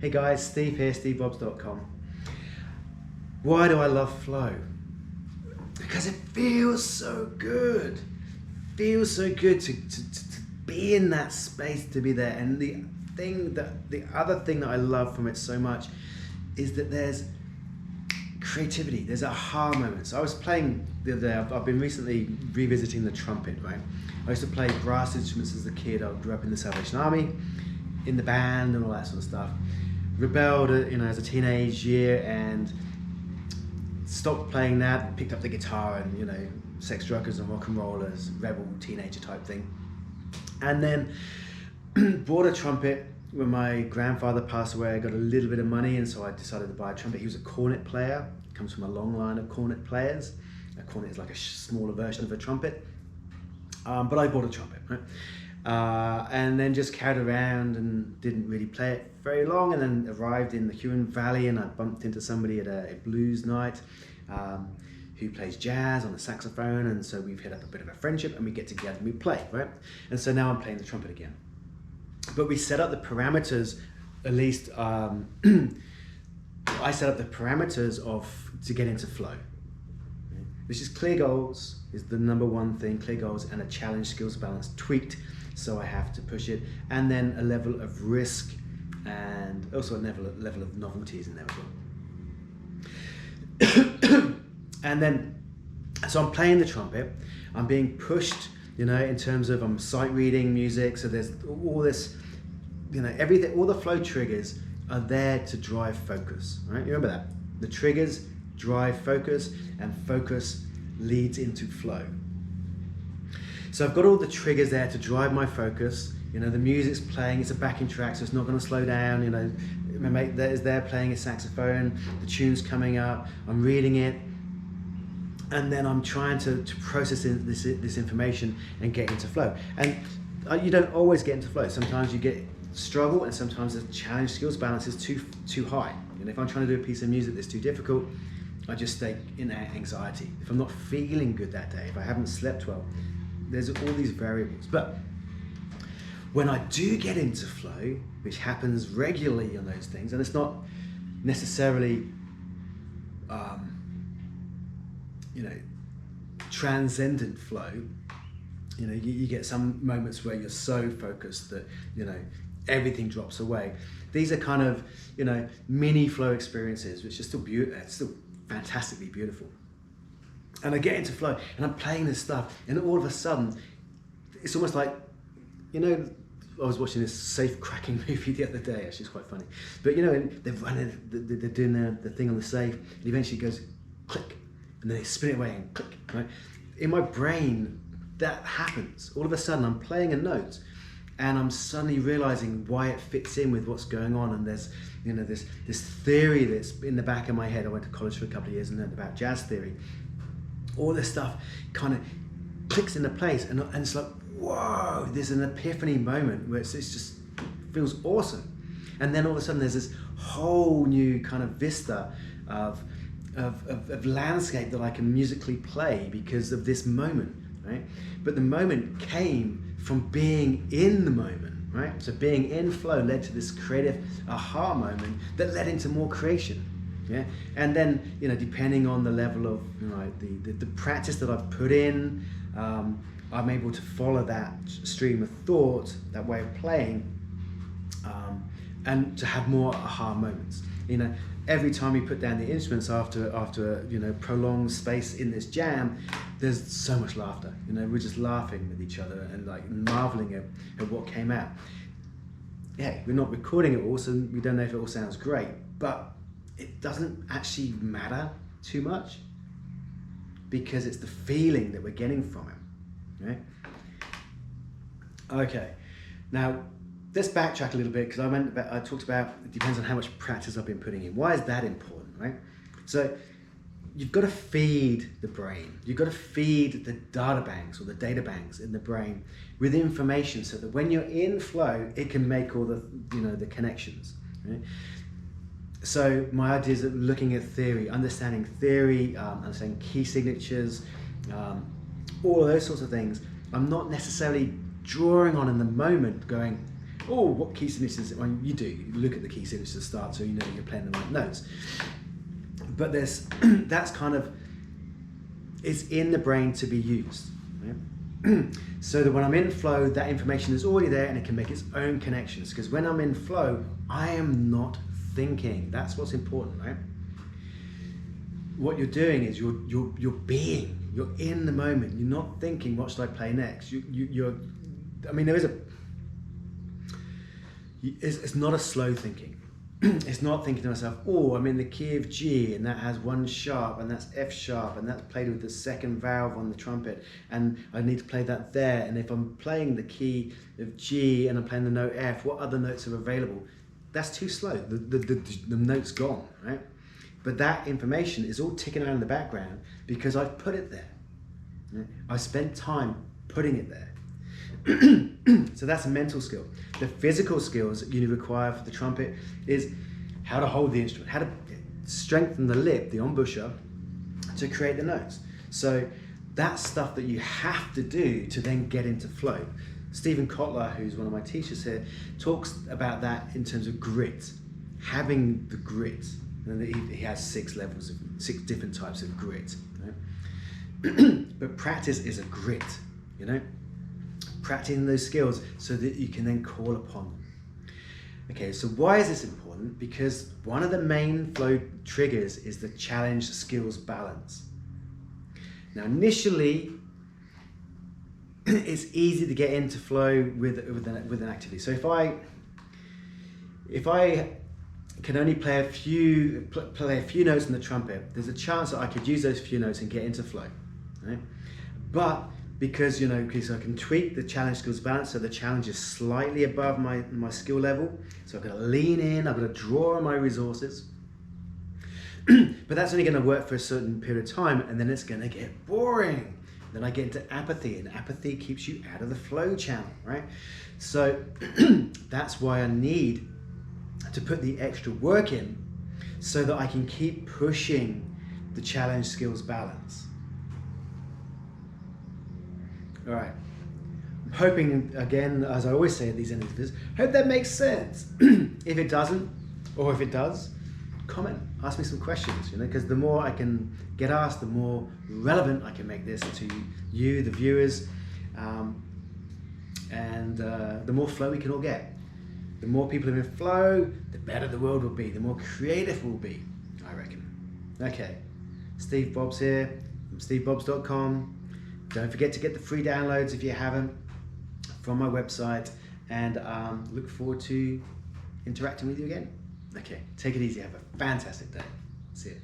Hey guys, Steve here, stevebobs.com. Why do I love flow? Because it feels so good. Feels so good to be in that space, to be there. And the other thing that I love from it so much is that there's creativity, there's aha moments. So I was playing the other day, I've been recently revisiting the trumpet, right? I used to play brass instruments as a kid. I grew up in the Salvation Army, in the band and all that sort of stuff. Rebelled, as a teenage year and stopped playing that and picked up the guitar and, sex, druggers and rock and rollers, rebel teenager type thing. And then bought a trumpet when my grandfather passed away. I got a little bit of money and so I decided to buy a trumpet. He was a cornet player. It comes from a long line of cornet players. A cornet is like a smaller version of a trumpet. But I bought a trumpet, right? And then just carried around and didn't really play it very long, and then arrived in the Huron Valley and I bumped into somebody at a blues night who plays jazz on the saxophone, and so we've hit up a bit of a friendship and we get together and we play, right? And so now I'm playing the trumpet again. But we set up the parameters, at least I set up the parameters to get into flow. Which is clear goals is the number one thing, clear goals and a challenge skills balance tweaked, so I have to push it, and then a level of risk and also a level of novelty is in there as well. And then, so I'm playing the trumpet, I'm being pushed, in terms of I'm sight reading music, so there's all this, everything, all the flow triggers are there to drive focus, right? You remember that? The triggers drive focus, and focus leads into flow. So I've got all the triggers there to drive my focus. The music's playing, it's a backing track, so it's not going to slow down. My mate is there playing his saxophone, the tune's coming up, I'm reading it, and then I'm trying to process this information and get into flow. And you don't always get into flow. Sometimes you get struggle, and sometimes the challenge skills balance is too high. If I'm trying to do a piece of music that's too difficult, I just stay in anxiety. If I'm not feeling good that day, if I haven't slept well, there's all these variables. But when I do get into flow, which happens regularly on those things, and it's not necessarily, transcendent flow, you get some moments where you're so focused that, everything drops away. These are kind of, mini flow experiences, which are still beautiful. It's still fantastically beautiful. And I get into flow and I'm playing this stuff, and all of a sudden it's almost like, I was watching this safe cracking movie the other day, actually it's quite funny, but they're doing the thing on the safe, and eventually it goes click, and then they spin it away and click, right? In my brain that happens. All of a sudden I'm playing a note and I'm suddenly realizing why it fits in with what's going on, and there's this theory that's in the back of my head. I went to college for a couple of years and learned about jazz theory. All this stuff kind of clicks into place, and it's like, whoa, there's an epiphany moment where it just feels awesome. And then all of a sudden there's this whole new kind of vista of landscape that I can musically play because of this moment, right? But the moment came from being in the moment, right? So being in flow led to this creative aha moment that led into more creation. Yeah, and then depending on the level of the practice that I've put in, I'm able to follow that stream of thought, that way of playing, and to have more aha moments. Every time we put down the instruments after prolonged space in this jam, there's so much laughter. We're just laughing with each other and marveling at what came out. Yeah, we're not recording it all, so we don't know if it all sounds great, but it doesn't actually matter too much because it's the feeling that we're getting from it. Right? Okay, now let's backtrack a little bit, because I talked about it depends on how much practice I've been putting in. Why is that important, right? So you've got to feed the brain. You've got to feed the data banks or the data banks in the brain with information so that when you're in flow, it can make all the the connections. Right? So my ideas of looking at theory, understanding key signatures, all of those sorts of things, I'm not necessarily drawing on in the moment going, oh, what key signatures? Well, you do. You look at the key signatures to start, so you know you're playing the right notes. But there's that's kind of, it's in the brain to be used. Right? So that when I'm in flow, that information is already there and it can make its own connections. Because when I'm in flow, I am not thinking. That's what's important, right? What you're doing is you're being. You're in the moment. You're not thinking, what should I play next? You're. I mean, there is a. It's not a slow thinking. It's not thinking to myself, oh, I'm in the key of G and that has one sharp and that's F sharp and that's played with the second valve on the trumpet and I need to play that there. And if I'm playing the key of G and I'm playing the note F, what other notes are available? That's too slow. The note's gone, right? But that information is all ticking around in the background because I've put it there. Right? I spent time putting it there. So that's a mental skill. The physical skills that you require for the trumpet is how to hold the instrument, how to strengthen the lip, the embouchure, to create the notes. So that's stuff that you have to do to then get into flow. Stephen Kotler, who's one of my teachers here, talks about that in terms of grit, having the grit. And he has 6 different types of grit. Right? But practice is a grit, you know? Practicing those skills so that you can then call upon them. Okay, so why is this important? Because one of the main flow triggers is the challenge skills balance. Now initially, it's easy to get into flow with an activity. So if I can only play a few notes on the trumpet, there's a chance that I could use those few notes and get into flow. Right? But because I can tweak the challenge skills balance so the challenge is slightly above my skill level. So I've got to lean in, I've got to draw on my resources. But that's only going to work for a certain period of time and then it's going to get boring. Then I get into apathy and apathy keeps you out of the flow channel, right? So that's why I need to put the extra work in so that I can keep pushing the challenge skills balance. All right, I'm hoping, again, as I always say at these interviews, hope that makes sense. If it doesn't, or if it does, comment, ask me some questions, because the more I can get asked, the more relevant I can make this to you, the viewers, and the more flow we can all get. The more people are in flow, the better the world will be, the more creative we'll be, I reckon. Okay, Steve Bobs here from stevebobs.com. Don't forget to get the free downloads if you haven't from my website, and look forward to interacting with you again. Okay, take it easy, have a fantastic day. See you.